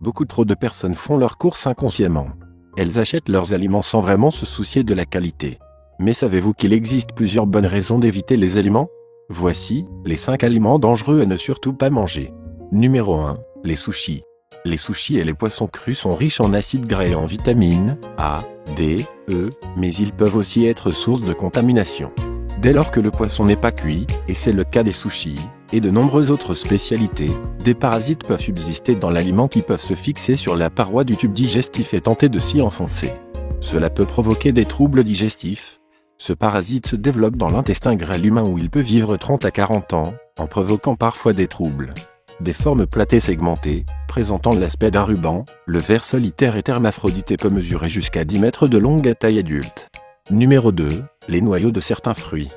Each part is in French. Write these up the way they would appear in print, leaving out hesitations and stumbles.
Beaucoup trop de personnes font leurs courses inconsciemment. Elles achètent leurs aliments sans vraiment se soucier de la qualité. Mais savez-vous qu'il existe plusieurs bonnes raisons d'éviter les aliments? Voici les 5 aliments dangereux à ne surtout pas manger. Numéro 1. Les sushis. Les sushis et les poissons crus sont riches en acides gras et en vitamines A, D, E, mais ils peuvent aussi être source de contamination. Dès lors que le poisson n'est pas cuit, et c'est le cas des sushis, et de nombreuses autres spécialités, des parasites peuvent subsister dans l'aliment qui peuvent se fixer sur la paroi du tube digestif et tenter de s'y enfoncer. Cela peut provoquer des troubles digestifs. Ce parasite se développe dans l'intestin grêle humain où il peut vivre 30 à 40 ans, en provoquant parfois des troubles. Des formes platées segmentées, présentant l'aspect d'un ruban, le ver solitaire est hermaphrodite et peut mesurer jusqu'à 10 mètres de long à taille adulte. Numéro 2. Les noyaux de certains fruits.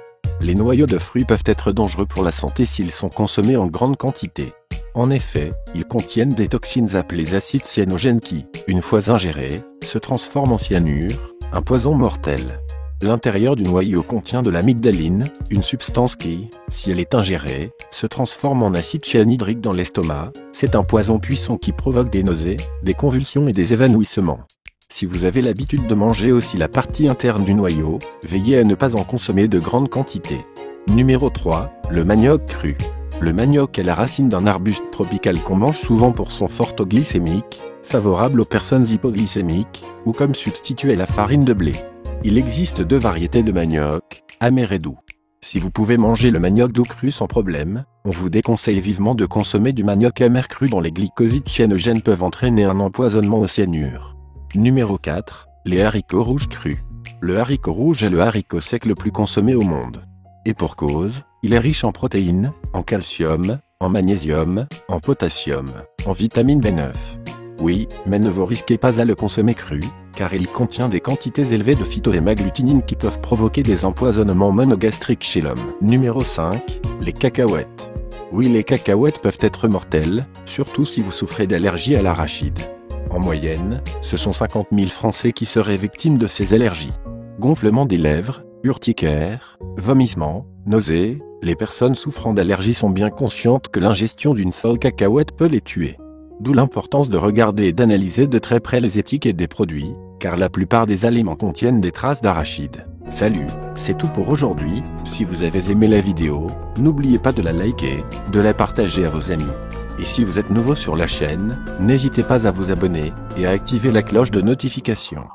Les noyaux de fruits peuvent être dangereux pour la santé s'ils sont consommés en grande quantité. En effet, ils contiennent des toxines appelées acides cyanogènes qui, une fois ingérés, se transforment en cyanure, un poison mortel. L'intérieur du noyau contient de l'amygdaline, une substance qui, si elle est ingérée, se transforme en acide cyanhydrique dans l'estomac. C'est un poison puissant qui provoque des nausées, des convulsions et des évanouissements. Si vous avez l'habitude de manger aussi la partie interne du noyau, veillez à ne pas en consommer de grandes quantités. Numéro 3. Le manioc cru. Le manioc est la racine d'un arbuste tropical qu'on mange souvent pour son fort taux glycémique, favorable aux personnes hypoglycémiques, ou comme substitut à la farine de blé. Il existe 2 variétés de manioc, amer et doux. Si vous pouvez manger le manioc doux cru sans problème, on vous déconseille vivement de consommer du manioc amer cru dont les glycosides cyanogènes peuvent entraîner un empoisonnement au cyanure. Numéro 4. Les haricots rouges crus. Le haricot rouge est le haricot sec le plus consommé au monde. Et pour cause, il est riche en protéines, en calcium, en magnésium, en potassium, en vitamine B9. Oui, mais ne vous risquez pas à le consommer cru, car il contient des quantités élevées de phytohémagglutinine qui peuvent provoquer des empoisonnements monogastriques chez l'homme. Numéro 5. Les cacahuètes. Oui, les cacahuètes peuvent être mortelles, surtout si vous souffrez d'allergie à l'arachide. En moyenne, ce sont 50 000 Français qui seraient victimes de ces allergies. Gonflement des lèvres, urticaire, vomissements, nausées, les personnes souffrant d'allergies sont bien conscientes que l'ingestion d'une seule cacahuète peut les tuer. D'où l'importance de regarder et d'analyser de très près les étiquettes des produits, car la plupart des aliments contiennent des traces d'arachide. Salut, c'est tout pour aujourd'hui. Si vous avez aimé la vidéo, n'oubliez pas de la liker, de la partager à vos amis. Et si vous êtes nouveau sur la chaîne, n'hésitez pas à vous abonner et à activer la cloche de notification.